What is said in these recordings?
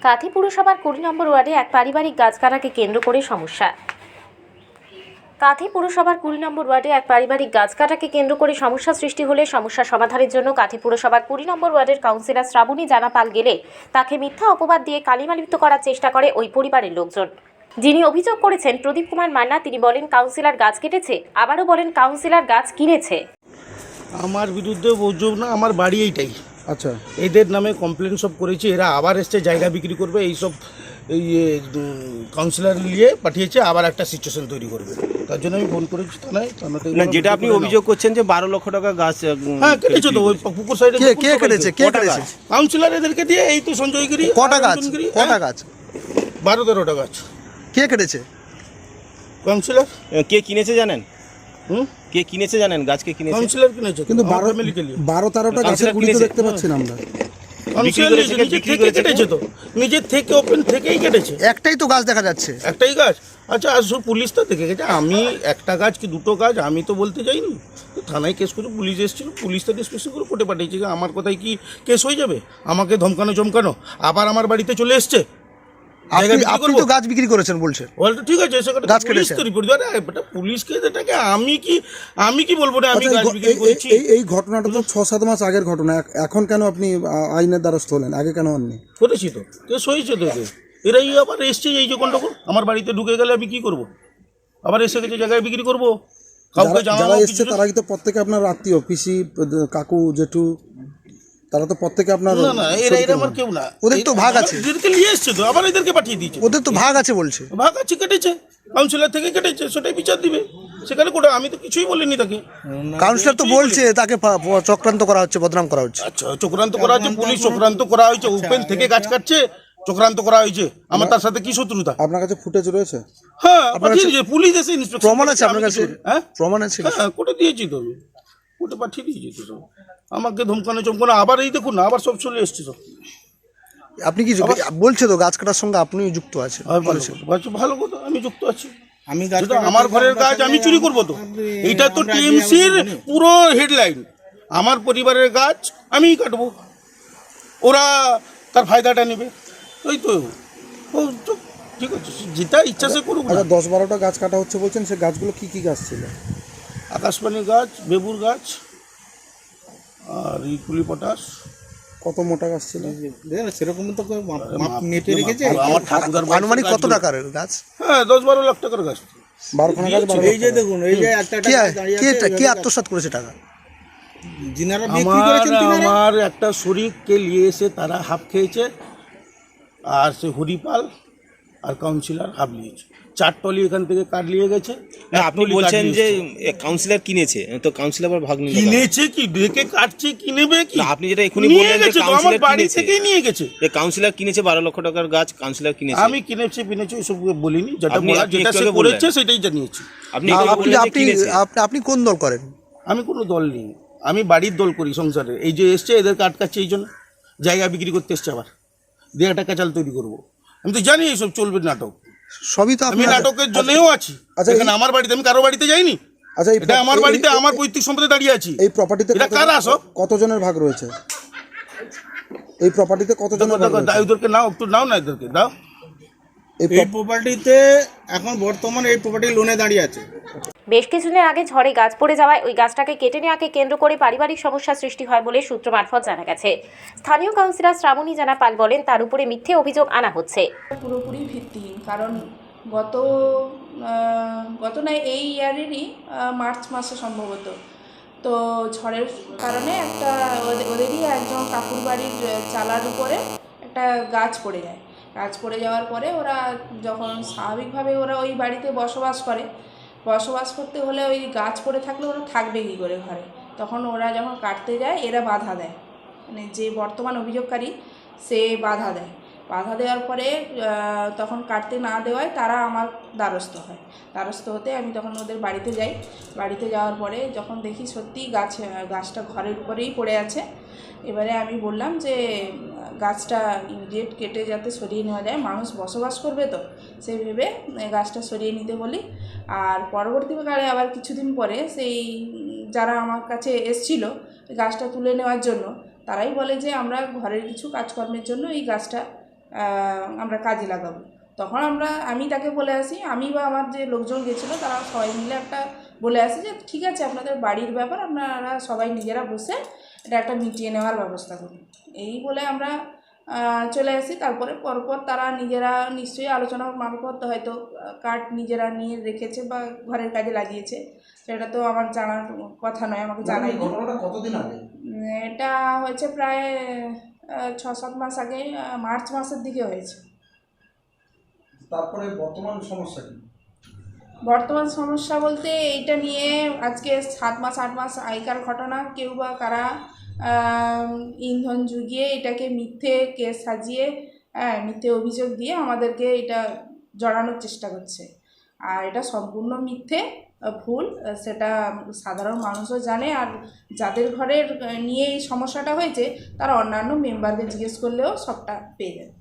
কাঁথি পুরসভার 20 নম্বর ওয়ার্ডে এক পারিবারিক গাছ কাটাকে কেন্দ্র করে সমস্যা। কাঁথি পুরসভার 20 নম্বর ওয়ার্ডে এক পারিবারিক গাছ কাটাকে কেন্দ্র করে সমস্যা সৃষ্টি হলে সমস্যা সমাধানের জন্য কাঁথি পুরসভার 20 নম্বর ওয়ার্ডের কাউন্সিলর শ্রাবণী জানা পাল গেলে তাকে মিথ্যা অপবাদ দিয়ে কালিমালিপ্ত করার চেষ্টা করে ওই পরিবারের লোকজন। যিনি অভিযোগ করেছেন প্রদীপ কুমার মান্না, তিনি বলেন কাউন্সিলর গাছ কেটেছে, আবারও বলেন কাউন্সিলর গাছ কিনেছে। আমার বিরুদ্ধে অভিযোগ না, আমার বাড়ি এইটাই। আচ্ছা, এদের নামে কমপ্লেন সব করেছি, এরা আবার এসছে জায়গা বিক্রি করবে, এইসব এই কাউন্সিলর নিয়ে পাঠিয়েছে, আবার একটা সিচুয়েশন তৈরি করবে। তার জন্য আমি ফোন করেছি থানায়। না, যেটা আপনি অভিযোগ করছেন যে 12 লক্ষ টাকা গাছ কেটেছে তো ওই পুকুর সাইডে। কে কেটেছে? কাউন্সিলর এদেরকে দিয়ে, এই তো সঞ্জয়গিরি। কটা গাছ? 12-13টা গাছ। কে কেটেছে? কাউন্সিলর। কে কিনেছে জানেন? কে কিনেছে জানেন? গাছ কে কিনেছে? কাউন্সিলর কিনেছে। কিন্তু 12-13টা গাছের গুলি তো দেখতে পাচ্ছি না আমরা। নিজের থেকে ওপেন থেকেই কেটেছে। একটাই তো গাছ দেখা যাচ্ছে। একটাই গাছ? আচ্ছা, আর পুলিশ তো দেখে গেছে। আমি একটা গাছ কি দুটো গাছ আমি তো বলতে যাইনি। থানায় কেস করে পুলিশ এসেছিল, পুলিশ তো ডিসকাশন করে কোর্টে পাঠিয়েছে। আমার কথায় কি কেস হয়ে যাবে? আমাকে ধমকানো চমকানো, আবার আমার বাড়িতে চলে এসছে। আপনি তো গাছ বিক্রি করেছেন বলছেন। ঠিক আছে, গাছ কেটেছে। পুলিশকে এটাকে আমি কি বলবো না, আমি গাছ বিক্রি করেছি। এই ঘটনাটা তো 6-7 মাস আগের ঘটনা। এখন কেন আপনি আইনের দ্বারস্থ হলেন? আগে কেন হননি? করেছি তো, কেস হয়েছে তো। এরাই আবার এসছে, এই যে গন্ডগোল। আমার বাড়িতে ঢুকে গেলে আমি কি করব? আবার এসে গেছে জায়গায় বিক্রি করবো। কাউকে যারা এসছে তারা কি তো প্রত্যেকে আপনার আত্মীয়? পিসি, কাকু, জেঠু, তারা তো প্রত্যেকে আপনার? না, এরা আমার কেউ না। ওদের তো ভাগ আছে। এদেরকে নিয়ে এসছে তো, আবার এদেরকে পাঠিয়ে দিয়েছে। ওদের তো ভাগ আছে বলছে। ভাগ আছে, কেটেছে। কাউন্সিলর থেকে কেটেছে, সেটাই বিচার দিবে। সেখানে কোটা আমি তো কিছুই বলিনি তাকে। কাউন্সিলর তো বলছে তাকে চক্রান্ত করা হচ্ছে, বদনাম করা হচ্ছে। আচ্ছা, চক্রান্ত করা হচ্ছে, পুলিশ চক্রান্ত করা হয়েছে, ওপেন থেকে গাছ কাটছে, চক্রান্ত করা হয়েছে। আমার তার সাথে কি শত্রুতা? আপনার কাছে ফুটেজ রয়েছে? হ্যাঁ, পুলিশ এসে ইন্সপেকশন। প্রমাণ আছে আপনার কাছে? হ্যাঁ, প্রমাণ আছে। হ্যাঁ, কোর্টে দিয়েছি তো, কোর্টে পাঠিয়ে দিয়েছি তো। আমাকে ধমকানো চমকানো, আবার এই দেখুন না, আবার সব চলে এসছে তো। আপনি কি বলছে তো গাছ কাটার সঙ্গে আপনি যুক্ত আছেন? ভালো কথা, আমি যুক্ত আছি। আমি আমার ঘরের গাছ আমি চুরি করবো তো? এটা তো টিএমসির পুরো হেডলাইন। আমার পরিবারের গাছ আমিই কাটবো, ওরা তার ফায়দাটা নেবে। ওই তো ঠিক আছে, যেটা ইচ্ছা সে করুক। 10-12টা গাছ কাটা হচ্ছে বলছেন, সে গাছগুলো কি কি গাছ ছিল? আকাশবাণী গাছ, বেবুর গাছ, আর ইকুলি পটাশ। কত মোটা গাছ ছিল? সেরকম তো মেপে রেখেছে। আমার ঠাকুরদার আনুমানিক কত টাকার গাছ? হ্যাঁ, 10-12 লাখ টাকার গাছ। 12খানা গাছ। এই যে দেখুন, এই যে একটা কে আত্মসাৎ করেছে টাকা? যিনারা বিক্রি করেছেন আমার একটা শরীরকে নিয়ে এসে তারা হাফ খেয়েছে, আর সে হরিপাল আর কাউন্সিলর হাফ নিয়েছে। 4 টলি এখান থেকে কাঠ নিয়ে গেছে। আপনি বলছেন যে কাউন্সিলর কিনেছে, তো কাউন্সিলর আবার ভাগ নিয়ে কিনেছে কি ডেকে কাটছে, কিনেবে কি? আপনি যেটা এখনই বললেন যে কাউন্সিলর বাড়ি থেকেই নিয়ে গেছে। কাউন্সিলর কিনেছে 12 লক্ষ টাকার গাছ, কাউন্সিলর কিনেছে। আমি কিনেছি এসব বলিনি, যেটা সে করেছে সেটাই জানিয়েছি। আপনি কোন দল করেন? আমি কোনো দল নেই, আমি বাড়ির দল করি সংসারে। এই যে এসছে এদেরকে আটকাচ্ছে, এই জন্য জায়গা বিক্রি করতে এসছে, আবার 1.5 টাকা চাল তৈরি করবো। আমি তো জানি এইসব চলবে নাটক। সবই তো আমি নাটকের জন্যও আছি। এখানে আমার বাড়িতে, আমি কারো বাড়িতে যাইনি। আচ্ছা, এটা আমার বাড়িতে, আমার পৈতৃক সম্পদে দাঁড়িয়ে আছি। এই প্রপার্টিতে কতজনের ভাগ রয়েছে? এই প্রপার্টিতে কতজনের ভাগ রয়েছে? এদেরকে নাও, একটু নাও না, এদেরকে দাও। এই প্রপার্টিতে এখন বর্তমানে এই প্রপার্টি লোনে দাঁড়িয়ে আছে। বেশ কিছুদিন আগে ঝড়ে গাছ পড়ে যাওয়ায় ওই গাছটাকে কেটে নেওয়াকে কেন্দ্র করে পারিবারিক সমস্যা সৃষ্টি হয় বলে সূত্র মারফত জানা গেছে। স্থানীয় কাউন্সিলর শ্রাবণী জানা পাল বলেন তার উপরে মিথ্যে অভিযোগ আনা হচ্ছে। পুরোপুরি ভিত্তিহীন, কারণ গত না এই ইয়ারেরই মার্চ মাসে সম্ভবত তো ঝড়ের কারণে একটা ওদেরই একজন কাকুর বাড়ির চালার উপরে একটা গাছ পড়ে যায়। গাছ পড়ে যাওয়ার পরে ওরা যখন স্বাভাবিকভাবে ওরা ওই বাড়িতে বসবাস করতে হলে ওই গাছ পড়ে থাকলে ওরা থাকবে কী করে ঘরে? তখন ওরা যখন কাটতে যায় এরা বাধা দেয়, মানে যে বর্তমান অভিযোগকারী সে বাধা দেওয়ার পরে তখন কাটতে না দেওয়ায় তারা আমার দ্বারস্থ হতে আমি তখন ওদের বাড়িতে যাই। বাড়িতে যাওয়ার পরে যখন দেখি সত্যি গাছটা ঘরের উপরেই পড়ে আছে, এবারে আমি বললাম যে গাছটা ইমিডিয়েট কেটে যাতে সরিয়ে নেওয়া যায়, মানুষ বসবাস করবে তো, সেই ভেবে গাছটা সরিয়ে নিতে বলি। আর পরবর্তীকালে আবার কিছুদিন পরে সেই যারা আমার কাছে এসছিল গাছটা তুলে নেওয়ার জন্য, তারাই বলে যে আমরা ঘরের কিছু কাজকর্মের জন্য এই গাছটা আমরা কাজে লাগাবো। তখন আমি তাকে বলে আসি, আমি বা আমার যে লোকজন গেছিলো তারা সবাই মিলে একটা বলে আসি যে ঠিক আছে আপনাদের বাড়ির ব্যাপার, আপনারা সবাই নিজেরা বসে এটা একটা মিটিয়ে নেওয়ার ব্যবস্থা করুন। এই বলে আমরা চলে আসি। তারপরে পরপর তারা নিজেরা নিশ্চয়ই আলোচনার মারফত হয়তো কাঠ নিজেরা নিয়ে রেখেছে বা ঘরের কাজে লাগিয়েছে, সেটা তো আমার জানার কথা নয়, আমাকে জানাই। কতদিন আগে? এটা হয়েছে প্রায় 6-7 মাস আগে, মার্চ মাসের দিকে হয়েছে। তারপরে বর্তমান সমস্যা কি? বর্তমান সমস্যা বলতে এইটা নিয়ে আজকে 7-8 মাস আগেকার ঘটনা। কেউ বা কারা ইন্ধন জুগিয়ে এটাকে মিথ্যে কেস সাজিয়ে মিথ্যে অভিযোগ দিয়ে আমাদেরকে এটা জড়ানোর চেষ্টা করছে। আর এটা সম্পূর্ণ মিথ্যে, ভুল, সেটা সাধারণ মানুষও জানে। আর যাদের ঘরের নিয়ে এই সমস্যাটা হয়েছে তারা অন্যান্য মেম্বারকে জিজ্ঞেস করলেও সবটা পেয়ে যাবে।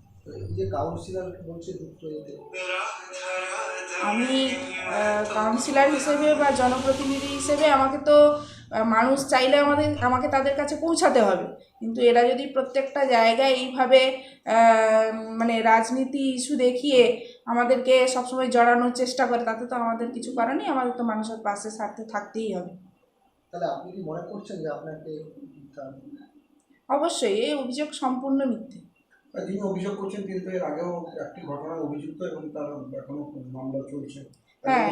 আমি কাউন্সিলর হিসেবে বা জনপ্রতিনিধি হিসেবে আমাকে তো মানুষ চাইলে আমাকে তাদের কাছে পৌঁছাতে হবে, কিন্তু এরা যদি প্রত্যেকটা জায়গায় এইভাবে মানে রাজনীতি ইস্যু দেখিয়ে আমাদেরকে সবসময় জড়ানোর চেষ্টা করে, তাতে তো আমাদের কিছু করার নেই। আমাদের তো মানুষের পাশে স্বার্থে থাকতেই হবে। তাহলে আপনি কি মনে করছেন যে আপনাকে? অবশ্যই এই অভিযোগ সম্পূর্ণ মিথ্যে। যিনি অভিযোগ করছেন তিনি তো এর আগেও একটি ঘটনায় অভিযুক্ত এবং তার এখনো মামলা চলছে। হ্যাঁ,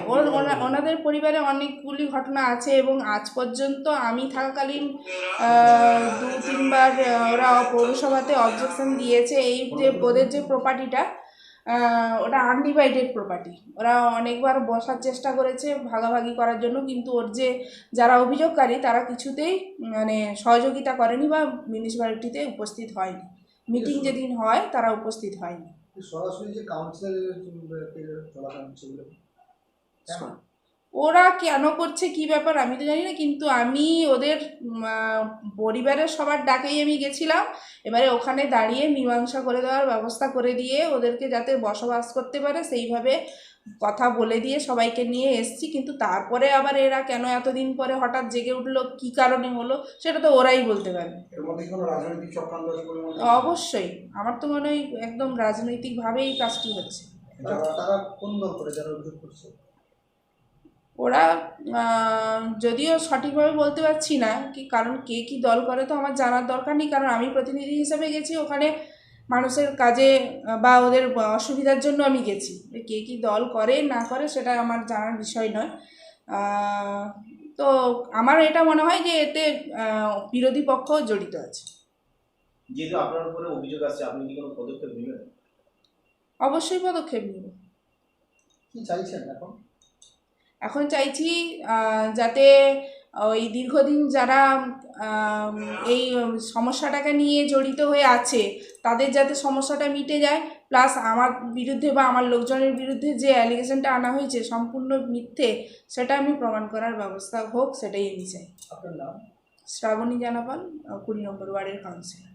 ওনাদের পরিবারে অনেকগুলি ঘটনা আছে এবং আজ পর্যন্ত আমি থাকাকালীন 2-3 বার ওরা পৌরসভাতে অবজেকশন দিয়েছে। এই যে ওদের যে প্রপার্টিটা, ওটা আনডিভাইডেড প্রপার্টি, ওরা অনেকবার বসার চেষ্টা করেছে ভাগাভাগি করার জন্য, কিন্তু ওর যে যারা অভিযোগকারী তারা কিছুতেই মানে সহযোগিতা করেনি বা মিউনিসিপ্যালিটিতে উপস্থিত হয়নি। মিটিং যেদিন হয় তারা উপস্থিত হয়নি। সরাসরি যে কাউন্সিলের চলাকালীন ছিল, ওরা কেন করছে কি ব্যাপার আমি তো জানি না, কিন্তু আমি ওদের পরিবারের সবার ডাকেই আমি গেছিলাম। এবারে ওখানে দাঁড়িয়ে মীমাংসা করে দেওয়ার ব্যবস্থা করে দিয়ে ওদেরকে যাতে বসবাস করতে পারে সেইভাবে কথা বলে দিয়ে সবাইকে নিয়ে এসছি। কিন্তু তারপরে আবার এরা কেন এতদিন পরে হঠাৎ জেগে উঠলো, কি কারণে হলো, সেটা তো ওরাই বলতে পারবে। অবশ্যই আমার তো মনে হয় একদম রাজনৈতিকভাবেই কাজটি হচ্ছে। তারা কোন দল করে যারা অভিযোগ করছে? ওরা যদিও সঠিকভাবে বলতে পারছি না কি, কারণ কে কী দল করে তো আমার জানার দরকার নেই, কারণ আমি প্রতিনিধি হিসেবে গেছি ওখানে মানুষের কাজে বা ওদের অসুবিধার জন্য আমি গেছি। কে কী দল করে না করে সেটা আমার জানার বিষয় নয়। তো আমার এটা মনে হয় যে এতে বিরোধী পক্ষ জড়িত আছে। যেহেতু আপনার উপরে অভিযোগ আসছে, আপনি কি কোনো পদক্ষেপ নেবেন? অবশ্যই পদক্ষেপ নেব। কি চাইছেন এখন? এখন চাইছি যাতে ওই দীর্ঘদিন যারা এই সমস্যাটাকে নিয়ে জড়িত হয়ে আছে তাদের যাতে সমস্যাটা মিটে যায়, প্লাস আমার বিরুদ্ধে বা আমার লোকজনের বিরুদ্ধে যে অ্যালিগেশনটা আনা হয়েছে সম্পূর্ণ মিথ্যে, সেটা আমি প্রমাণ করার ব্যবস্থা হোক, সেটাই আমি চাই। আপনার নাম? শ্রাবণী জানাপাল, 20 নম্বর ওয়ার্ডের কাউন্সিলর।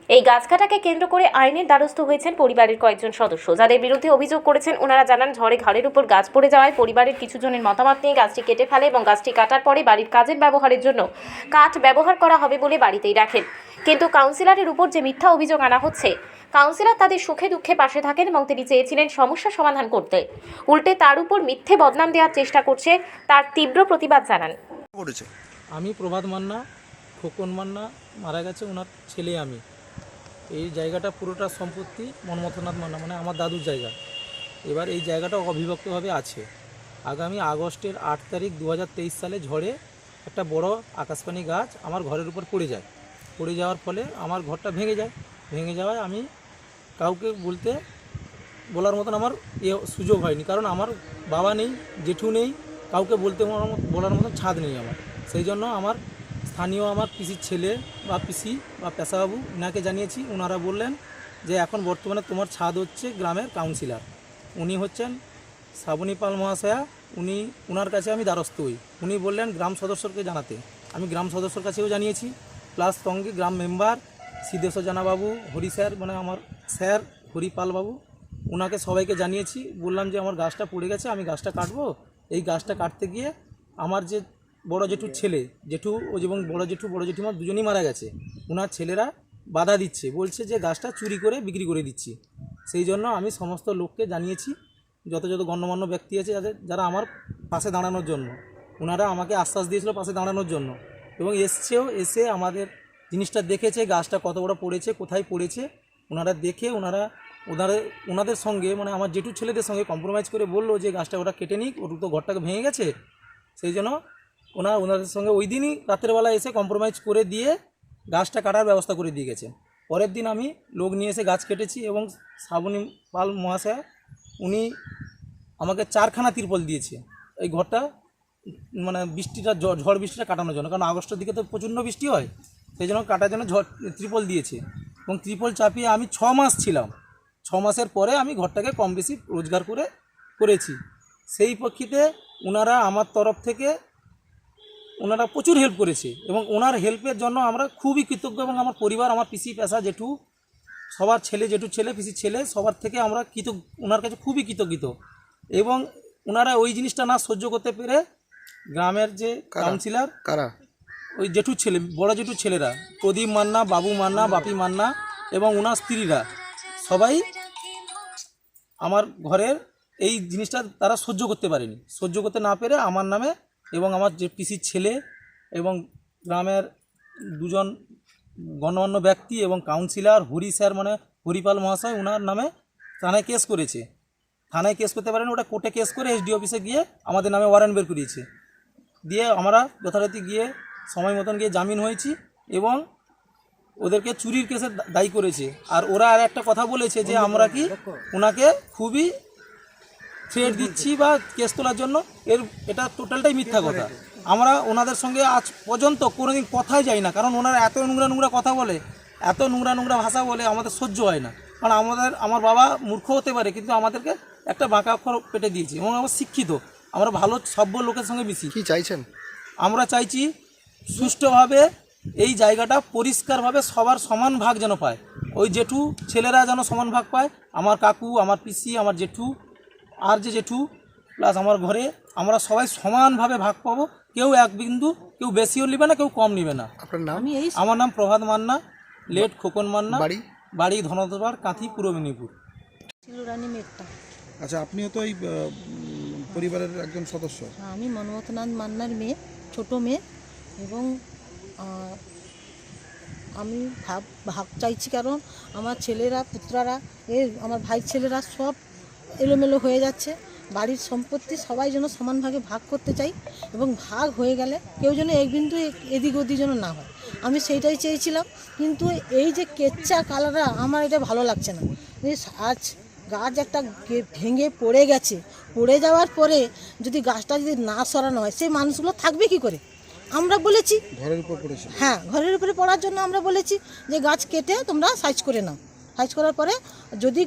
এই গাছ কাটাকে কেন্দ্র করে আইনের দ্বারস্থ হয়েছেন পরিবারের কয়েকজন সদস্য, যাদের বিরুদ্ধে অভিযোগ করেছেন। ওনারা জানান, ঝড়ে ঘরের উপর গাছ পড়ে যাওয়ায় পরিবারের কিছু জনের মতামত নিয়ে গাছটি কেটে ফেলে এবং গাছটি কাটার পরে বাড়ির কাজের ব্যবহারের জন্য কাঠ ব্যবহার করা হবে বলে বাড়িতেই রাখেন। কিন্তু কাউন্সিলরের উপর যে মিথ্যা অভিযোগ আনা হচ্ছে, কাউন্সিলর তাদের সুখে দুঃখে পাশে থাকেন এবং তিনি চেয়েছিলেন সমস্যা সমাধান করতে, উল্টে তার উপর মিথ্যে বদনাম দেওয়ার চেষ্টা করছে, তার তীব্র প্রতিবাদ জানান। আমি প্রভাত মান্না, খোকন মান্না মারা গেছে, ওনার ছেলে আমি। এই জায়গাটা পুরোটা সম্পত্তি মনমথনাথ মান্না, মানে আমার দাদুর জায়গা। এবার এই জায়গাটা অবিভক্তভাবে আছে। আগামী আগস্টের 8 তারিখ 2023 সালে ঝড়ে একটা বড় আকাশপানি গাছ আমার ঘরের উপর পড়ে যায়। পড়ে যাওয়ার ফলে আমার ঘরটা ভেঙে যায়। ভেঙে যাওয়ায় আমি কাউকে বলার মতন আমার সুযোগ হয়নি, কারণ আমার বাবা নেই, জেঠু নেই, কাউকে বলার মতন ছাদ নেই আমার। সেই জন্য আমার স্থানীয় আমার পিসির ছেলে বা পিসি বা পেশাবাবু ওনাকে জানিয়েছি। ওনারা বললেন যে এখন বর্তমানে তোমার ছাদ হচ্ছে গ্রামের কাউন্সিলর, উনি হচ্ছেন শ্রাবণী পাল মহাশয়া, ওনার কাছে আমি দ্বারস্থ হই। উনি বললেন গ্রাম সদস্যকে জানাতে। আমি গ্রাম সদস্যর কাছেও জানিয়েছি, প্লাস সঙ্গে গ্রাম মেম্বার সিদ্ধেশ্বর জানাবাবু, হরি স্যার, মানে আমার স্যার হরিপাল বাবু, ওনাকে সবাইকে জানিয়েছি। বললাম যে আমার গাছটা পড়ে গেছে, আমি গাছটা কাটবো। এই গাছটা কাটতে গিয়ে আমার যে বড় জেঠুর ছেলে, জেঠু এবং বড় জেঠু বড় জেঠিমা দুজনেই মারা গেছে। ওনার ছেলেরা বাধা দিচ্ছে, বলছে যে গাছটা চুরি করে বিক্রি করে দিচ্ছি। সেই জন্য আমি সমস্ত লোককে জানিয়েছি, যত গণ্যমান্য ব্যক্তি আছে যারা আমার পাশে দাঁড়ানোর জন্য, ওনারা আমাকে আশ্বাস দিয়েছিল পাশে দাঁড়ানোর জন্য, এবং এসে আমাদের জিনিসটা দেখেছে, গাছটা কত বড় পড়েছে, কোথায় পড়েছে, ওনারা দেখে ওনাদের সঙ্গে মানে আমার জেঠুর ছেলেদের সঙ্গে কম্প্রোমাইজ করে বললো যে গাছটা ওরা কেটে নিক, ওর তো ঘরটাকে ভেঙে গেছে। সেই জন্য ওনাদের সঙ্গে ওই দিনই রাত্রেবেলা এসে কম্প্রোমাইজ করে দিয়ে গাছটা কাটার ব্যবস্থা করে দিয়ে গেছে। পরের দিন আমি লোক নিয়ে এসে গাছ কেটেছি, এবং শ্রাবণী পাল মহাশয় উনি আমাকে 4খানা তিরপল দিয়েছে এই ঘরটা মানে ঝড় বৃষ্টিটা কাটানোর জন্য, কারণ আগস্টের দিকে তো প্রচণ্ড বৃষ্টি হয়, সেই জন্য কাটার জন্য ত্রিপল দিয়েছে। এবং ত্রিপল চাপিয়ে আমি 6 মাস ছিলাম। 6 মাসের পরে আমি ঘরটাকে কম বেশি রোজগার করেছি। সেই প্রেক্ষিতে ওনারা আমার তরফ থেকে ওনারা প্রচুর হেল্প করেছে, এবং ওনার হেল্পের জন্য আমরা খুবই কৃতজ্ঞ। এবং আমার পরিবার, আমার পিসি পেশা জেঠু, সবার ছেলে, জেঠুর ছেলে, পিসির ছেলে, সবার থেকে আমরা ওনার কাছে খুবই কৃতজ্ঞ। এবং ওনারা ওই জিনিসটা না সহ্য করতে পেরে গ্রামের যে কাউন্সিলর, কারা ওই জেঠুর ছেলে, বড় জেঠুর ছেলেরা, প্রদীপ মান্না, বাবু মান্না, বাপি মান্না এবং ওনার স্ত্রীরা সবাই আমার ঘরের এই জিনিসটা তারা সহ্য করতে পারেনি। সহ্য করতে না পেরে আমার নামে এবং আমার যে পিসির ছেলে এবং গ্রামের 2জন গণ্যমান্য ব্যক্তি এবং কাউন্সিলর হরি স্যার মানে হরিপাল মহাশয়, ওনার নামে থানায় কেস করেছে। থানায় কেস করতে পারেনি, ওটা কোর্টে কেস করে এসডি অফিসে গিয়ে আমাদের নামে ওয়ারেন্ট বের করিয়েছে। দিয়ে আমরা যথারীতি গিয়ে সময় মতন গিয়ে জামিন হয়েছি, এবং ওদেরকে চুরির কেসে দায়ী করেছে। আর ওরা আর একটা কথা বলেছে যে আমরা কি ওনাকে খুবই থ্রেট দিচ্ছি বা কেস তোলার জন্য, এটা টোটালটাই মিথ্যা কথা। আমরা ওনাদের সঙ্গে আজ পর্যন্ত কোনোদিন কথাই যাই না, কারণ ওনারা এত নোংরা কথা বলে, এত নোংরা ভাষা বলে, আমাদের সহ্য হয় না। কারণ আমার বাবা মূর্খ হতে পারে, কিন্তু আমাদেরকে একটা বাঁকা অক্ষর পেটে দিয়েছে, এবং আমরা শিক্ষিত, আমরা ভালো সভ্য লোকের সঙ্গে মিশি। কি চাইছেন? আমরা চাইছি সুষ্ঠুভাবে এই জায়গাটা পরিষ্কারভাবে সবার সমান ভাগ যেন পায়। ওই জেঠু ছেলেরা যেন সমান ভাগ পায়, আমার কাকু, আমার পিসি, আমার জেঠু, আর যে জেঠু প্লাস আমার ঘরে আমরা সবাই সমানভাবে ভাগ পাবো। কেউ এক বিন্দু, কেউ বেশিও নেবে না, কেউ কম নেবে না। আপনার নাম? আমার নাম প্রভাত মান্না, লেট খোকন মান্না, বাড়ি? বাড়ি ধনদরবার, কাঁথি, পূর্ব মেদিনীপুর। রানী মেট্টা। আচ্ছা, আপনিও তো এই পরিবারের একজন সদস্য। আমি মনমথনাথ মান্নার মেয়ে, ছোট মেয়ে, এবং আমি ভাগ চাইছি, কারণ আমার ছেলেরা, পুত্রারা, আমার ভাই ছেলেরা সব এলোমেলো হয়ে যাচ্ছে। বাড়ির সম্পত্তি সবাই যেন সমানভাগে ভাগ করতে চাই, এবং ভাগ হয়ে গেলে কেউ যেন এক বিন্দু এদিক ওদিক যেন না হয়, আমি সেইটাই চেয়েছিলাম। কিন্তু এই যে কেচ্চা কালাররা, আমার এটা ভালো লাগছে না। আজ গাছ একটা ভেঙে পড়ে গেছে, পড়ে যাওয়ার পরে যদি গাছটা যদি না সরানো হয়, সেই মানুষগুলো থাকবে কি করে? আমরা বলেছি ঘরের উপর পড়েছে, হ্যাঁ, ঘরের উপরে পড়ার জন্য আমরা বলেছি যে গাছ কেটে তোমরা সাইজ করে নাও। সাইজ করার পরে যদি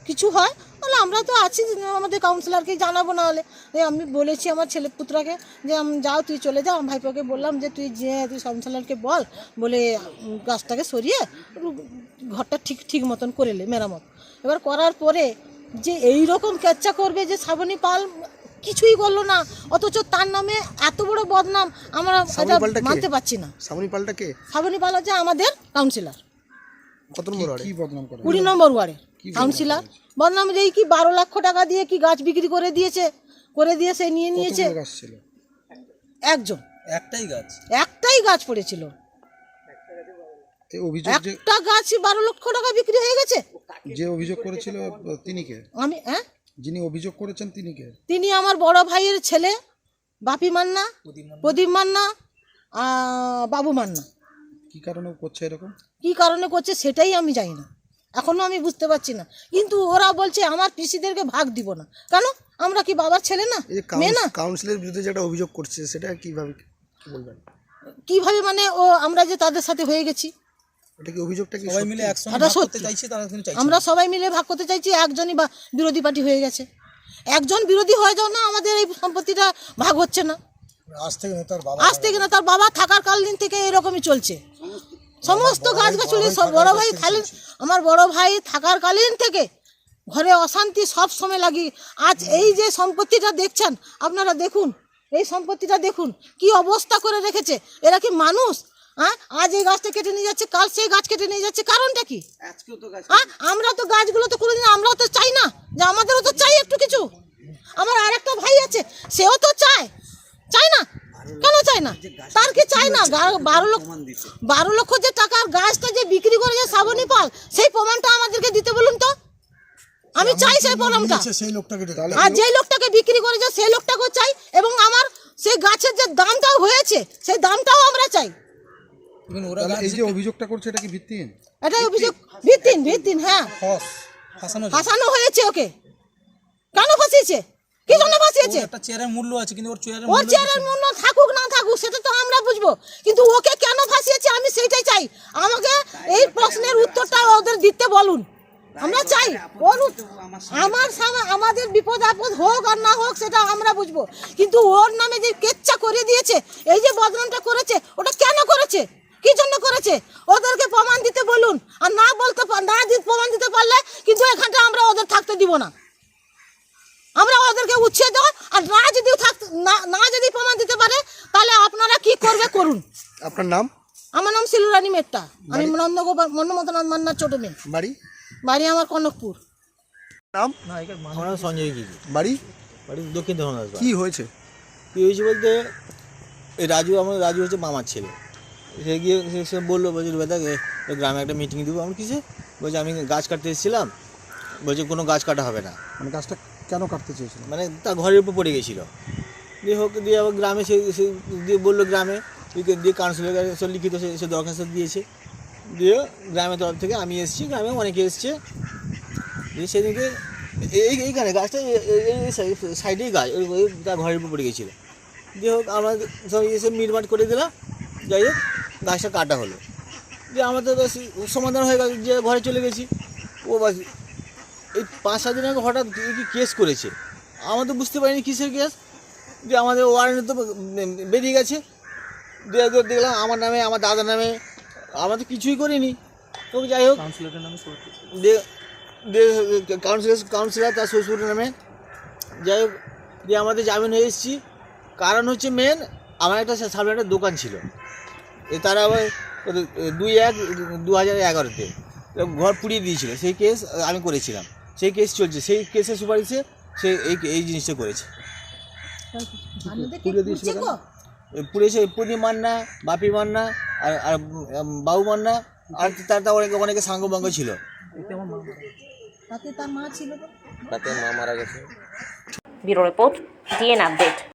কিছু হয় তাহলে আমরা তো আছি, আমাদের কাউন্সিলরকে জানাবো। না হলে আমি বলেছি আমার ছেলে পুত্রকে যে যাও, তুই চলে যাও। আমার ভাইপোকে বললাম যে তুই কাউন্সিলরকে বলে গাছটাকে সরিয়ে ঘরটা ঠিক মতন করে নে, মেরামত। এবার করার পরে যে এই রকম কেচ্চা করবে, যে শ্রাবণী পাল কিছুই করলো না, অথচ তার নামে এত বড় বদনাম, আমরা মানতে পারছি না। শ্রাবণী পালটা কে? শ্রাবণী পাল হচ্ছে আমাদের কাউন্সিলর। কত নম্বর ওয়ার্ডে? কি বদনাম করে? 20 নম্বর ওয়ার্ডে কাউন্সিলর। বদনাম যেই কি 12 লক্ষ টাকা দিয়ে কি গাছ বিক্রি করে দিয়ে সে নিয়ে নিয়েছে। গাছ ছিল? একজন, একটাই গাছ পড়েছিল। অভিযোগ একটা গাছ 12 লক্ষ টাকা বিক্রি হয়ে গেছে। যে অভিযোগ করেছিল তিনি কে? আমি যিনি অভিযোগ করেছেন তিনি কে? তিনি আমার বড় ভাইয়ের ছেলে, বাপি মান্না, প্রদীপ মান্না, বাবু মান্না। কি কারণে করছে এরকম? কি কারণে করছে সেটাই আমি জানি না, এখনো আমি বুঝতে পারছি না। কিন্তু ওরা বলছে আমার পিসিদেরকে ভাগ দিব না। কেন? আমরা কি বাবার ছেলে না, মেয়ে না? কাউন্সিলের বিরুদ্ধে যেটা অভিযোগ করছে সেটা কিভাবে বলবেন? কিভাবে মানে আমরা যে তাদের সাথে হয়ে গেছি, এটা কি অভিযোগটা কি সবাই মিলে একসঙ্গে ভাগ করতে চাইছে, তারা কিন্তু চাইছে আমরা সবাই মিলে ভাগ করতে চাইছি। একজনই বা বিরোধী পার্টি হয়ে গেছে, একজন বিরোধী হয়ে যাও না, আমাদের এই সম্পত্তিটা ভাগ হচ্ছে না। আজ থেকে না, তার বাবা থাকার কালীন থেকে এরকমই চলছে। সমস্ত গাছগাছালি সব বড় ভাই আমার বড় ভাই থাকার কালীন থেকে ঘরে অশান্তি সব সময় লাগি। আজ এই যে সম্পত্তিটা দেখছেন আপনারা, দেখুন এই সম্পত্তিটা দেখুন কি অবস্থা করে রেখেছে। এরা কি মানুষ? হ্যাঁ, আজ এই গাছটা কেটে নিয়ে যাচ্ছে, কাল সেই গাছ কেটে নিয়ে যাচ্ছে, কারণটা কি? হ্যাঁ, আমরা তো গাছগুলো তো কোনোদিন আমরাও তো চাই না যে আমাদেরও তো চাই একটু কিছু। আমার আর একটা ভাই আছে, সেও তো চায়, চায় না? কেন চায় না? তার কি চায় না? 12 লক্ষ যে টাকার গাছটা যে বিক্রি করে যে শ্রাবণী পাল, সেই প্রমাণটা আমাদেরকে দিতে বলুন তো। আমি চাই সেই প্রমাণটা। আর যে লোকটাকে বিক্রি করেছে সেই লোকটাকেও চাই, এবং আমার সেই গাছের যে দামটাও হয়েছে সেই দামটাও আমরা চাই। এই যে অভিযোগটা করছে এটা কি ভিত্তিহীন? এটা অভিযোগ ভিত্তিহীন। হ্যাঁ, ফাঁসানো হয়েছে ওকে। কেন ফাঁসিয়েছে? কি জন্য ফাঁসিয়েছে? একটা চেয়ারের মূল্য আছে, কিন্তু ওর চেয়ারের মূল্য থাকুক না থাকুক সেটা তো আমরা বুঝবো, কিন্তু ওকে কেন ফাঁসিয়েছে আমি সেইটাই চাই। আমাকে এই প্রশ্নের উত্তরটা ওদের দিতে বলুন। আমরা চাই আমাদের বিপদ আপদ হোক আর না হোক সেটা আমরা বুঝবো, কিন্তু ওর নামে যে কেচ্ছা করে দিয়েছে, এই যে বদনামটা করেছে, ওটা কেন করেছে, কি জন্য করেছে? ওদেরকে প্রমাণ দিতে বলুন। আর না প্রমাণ দিতে পারলে কিন্তু এখানটা আমরা ওদের থাকতে দিব না। আমরা ওদেরকে উচ্ছেদ দেব। আর না যদি প্রমাণ দিতে পারে তাহলে আপনারা কি করবে করুন। আপনার নাম? আমার নাম শিলুরানী মেট্টা। আমি নন্দগোপাল মন্নমথনাথ মান্নার ছোট মেয়ে। বাড়ি আমার কনকপুর। নাম? আমার নাম সঞ্জয় গিরি। বাড়ি? বাড়ি দক্ষিণ ধরনাথ। কি হয়েছে? কী হয়েছে বলতে, এই রাজু হচ্ছে মামার ছেলে। সে গিয়ে সে বললো, বলছে দাদা গ্রামে একটা মিটিং দেবো। আমি কিসে? বলছে আমি গাছ কাটতে এসেছিলাম, বলছে কোনো গাছ কাটা হবে না। মানে গাছটা কেন কাটতে চেয়েছিল? মানে তার ঘরের উপর পড়ে গেছিলো। দিয়ে আবার গ্রামে সে দিয়ে বললো, গ্রামে দিয়ে কাউন্সিলের কাছে সে লিখিত সে দরখাস্ত দিয়েছে। দিয়ে গ্রামের তরফ থেকে আমি এসেছি, গ্রামে অনেকে এসছে। দিয়ে সেদিকে এইখানে গাছটা এই সাইডেই গাছ ওই তার ঘরের উপর পড়ে গেছিলো। দিয়ে হোক আমরা সব এসে মিটমাট করে দিলাম, যাই হোক গাছটা কাটা হলো। দিয়ে আমাদের সমাধান হয়ে গেল, যে ঘরে চলে গেছি। ও বাস এই 5-7 দিন আগে হঠাৎ কি কেস করেছে, আমরা তো বুঝতে পারিনি কিসের কেস। দিয়ে আমাদের ওয়ারেন্ট তো বেরিয়ে গেছে। দিয়ে দেখলাম আমার নামে, আমার দাদার নামে, আমরা তো কিছুই করিনি। তো যাই হোক দিয়ে কাউন্সিলর তার শ্বশুরের নামে, যাই হোক দিয়ে আমাদের জামিন হয়ে এসেছি। কারণ হচ্ছে মেন, আমার একটা সামনে একটা দোকান ছিল, তারা আবার 2/1/2011-তে ঘর পুড়িয়ে দিয়েছিল। সেই কেস আমি করেছিলাম, সেই কেস চলছে, সেই কেসের সুপারিশে সে এই জিনিসটা করেছে। পুড়িয়েছে পূর্ণি মান্না, বাপি মান্না আর বাবু মান্না, আর তার অনেকে সাঙ্গবাঙ্গ ছিল। তাতে তার মা ছিল, তাতে মা মারা গেছে। Bureau report, DN update.